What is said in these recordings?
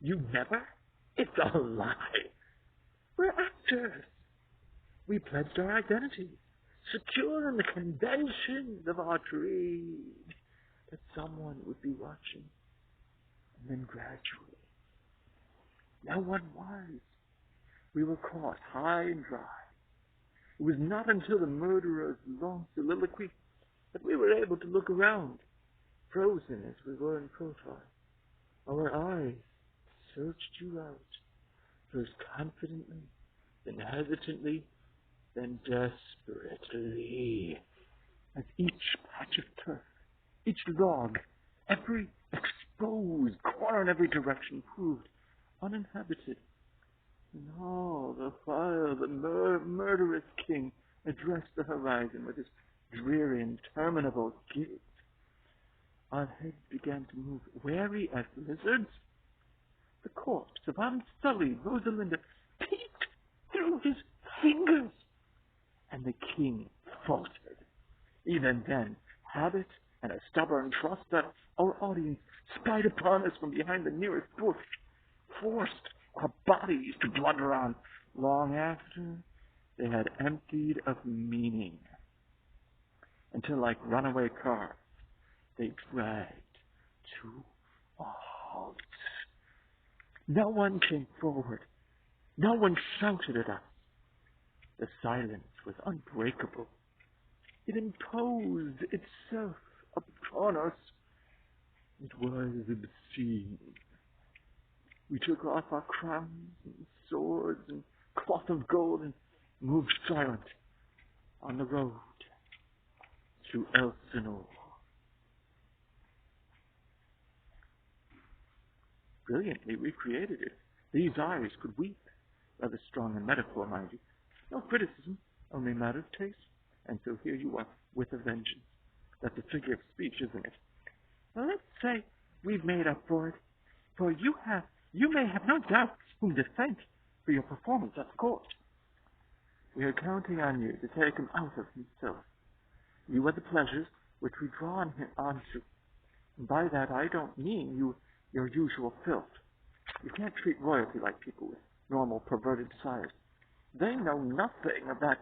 You never? It's a lie. We're actors. We pledged our identities, secure in the conventions of our dream that someone would be watching. And then gradually, no one was. We were caught high and dry. It was not until the murderer's long soliloquy that we were able to look around, frozen as we were in profile. Our eyes searched you out, first confidently, then hesitantly, then desperately, as each patch of turf, each log, every exposed corner in every direction proved uninhabited. And all the while the murderous king addressed the horizon with his dreary, interminable gaze. Our heads began to move, wary as lizards. The corpse of unsullied Rosalinda peeked through his fingers, and the king faltered. Even then, habit and a stubborn trust that our audience spied upon us from behind the nearest bush forced our bodies to blunder on long after they had emptied of meaning, until like runaway cars they dragged to a halt. No one came forward. No one shouted at us. The silence was unbreakable. It imposed itself upon us. It was obscene. We took off our crowns and swords and cloth of gold and moved silent on the road to Elsinore. Brilliantly recreated it. These eyes could weep. Rather strong in metaphor, mind you. No criticism, only matter of taste. And so here you are, with a vengeance. That's a figure of speech, isn't it? Now let's say we've made up for it. For you may have no doubt whom to thank for your performance at court. We are counting on you to take him out of himself. You are the pleasures which we draw on him onto. And by that I don't mean your usual filth. You can't treat royalty like people with normal perverted desires. They know nothing of that,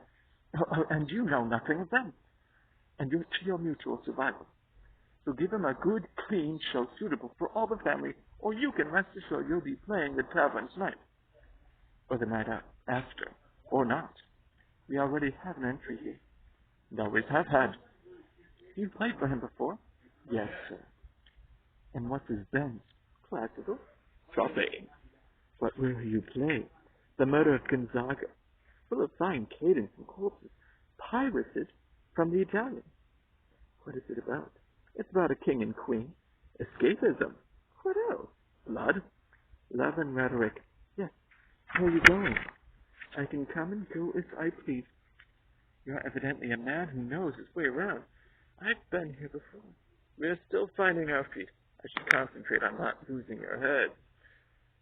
and you know nothing of them, and you're to your mutual survival. So give him a good, clean show suitable for all the family, or you can rest assured you'll be playing the tavern tonight, or the night after, or not. We already have an entry here, and always have had. You've played for him before? Yes, sir. And what's his bent? Classical? Profane. But where are you playing? The Murder of Gonzaga, full of fine cadence and corpses, pirated from the Italian. What is it about? It's about a king and queen. Escapism. What else? Blood. Love and rhetoric. Yes. Where are you going? I can come and go as I please. You're evidently a man who knows his way around. I've been here before. We're still finding our feet. I should concentrate on not losing your head.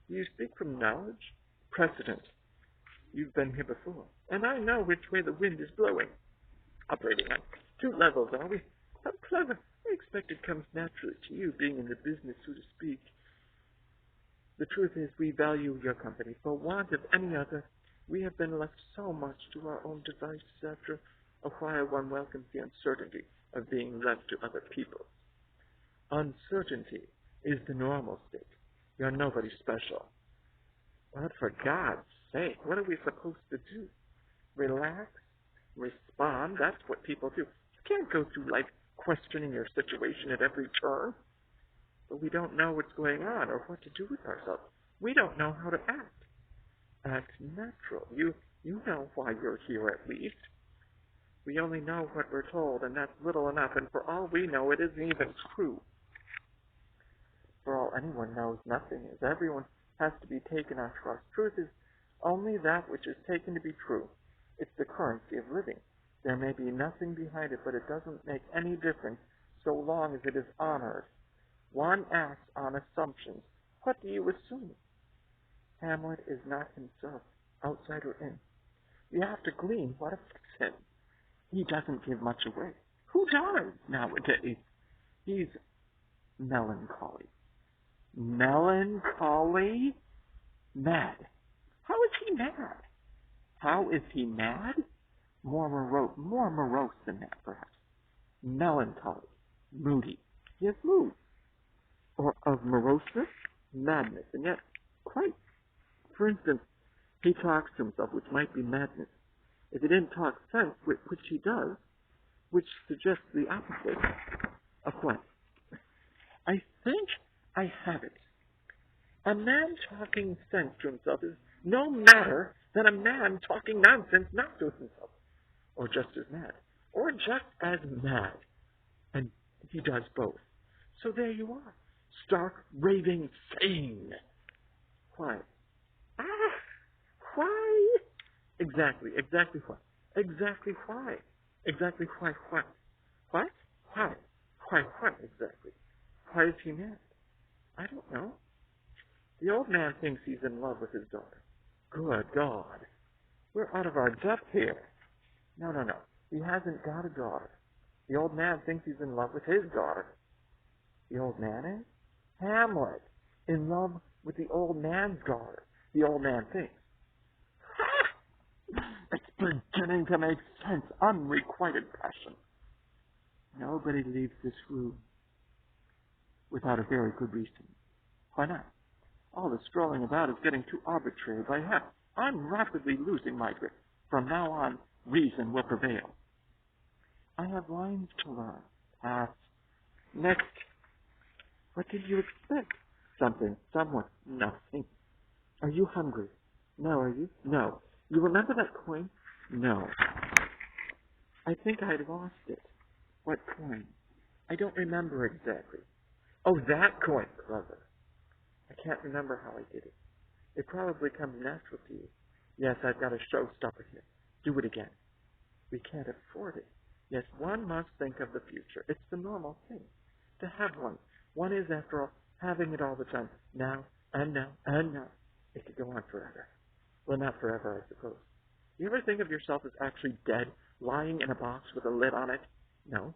You speak from knowledge? Precedent. You've been here before, and I know which way the wind is blowing. Operating on two levels, are we? How clever. I expect it comes naturally to you, being in the business, so to speak. The truth is, we value your company. For want of any other, we have been left so much to our own devices. After a while, one welcomes the uncertainty of being left to other people. Uncertainty is the normal state. You're nobody special. But for God's sake, what are we supposed to do? Relax? Respond? That's what people do. You can't go through life questioning your situation at every turn. But we don't know what's going on or what to do with ourselves. We don't know how to act. Act natural. You know why you're here, at least. We only know what we're told, and that's little enough, and for all we know, it isn't even true. For all anyone knows, nothing is. Everyone has to be taken on trust. Truth is only that which is taken to be true. It's the currency of living. There may be nothing behind it, but it doesn't make any difference so long as it is honored. One acts on assumptions. What do you assume? Hamlet is not himself, outside or in. You have to glean what affects him. He doesn't give much away. Who does nowadays? He's melancholy. Melancholy? Mad. How is he mad? How is he mad? More morose than that, perhaps. Melancholy. Moody. He has moods. Or of moroseness, madness, and yet quite. For instance, he talks to himself, which might be madness. If he didn't talk sense, which he does, which suggests the opposite of what? I think I have it. A man talking sense to himself is no madder than a man talking nonsense not to himself, or just as mad, or just as mad. And he does both. So there you are, stark, raving, sane. Why? Why? Exactly why? Exactly why? Exactly why? What? Why exactly? Why is he mad? I don't know. The old man thinks he's in love with his daughter. Good God. We're out of our depth here. No. He hasn't got a daughter. The old man thinks he's in love with his daughter. The old man is? Hamlet. In love with the old man's daughter. The old man thinks. Ha! It's beginning to make sense. Unrequited passion. Nobody leaves this room without a very good reason. Why not? All the strolling about is getting too arbitrary by half. I'm rapidly losing my grip. From now on, reason will prevail. I have lines to learn. Pass. Next. What did you expect? Something. Someone. Nothing. Are you hungry? No, are you? No. You remember that coin? No. I think I lost it. What coin? I don't remember exactly. Oh, that coin. Clever. I can't remember how I did it. It probably comes natural to you. Yes, I've got a showstopper here. Do it again. We can't afford it. Yes, one must think of the future. It's the normal thing. To have one. One is, after all, having it all the time. Now, and now, and now. It could go on forever. Well, not forever, I suppose. You ever think of yourself as actually dead, lying in a box with a lid on it? No.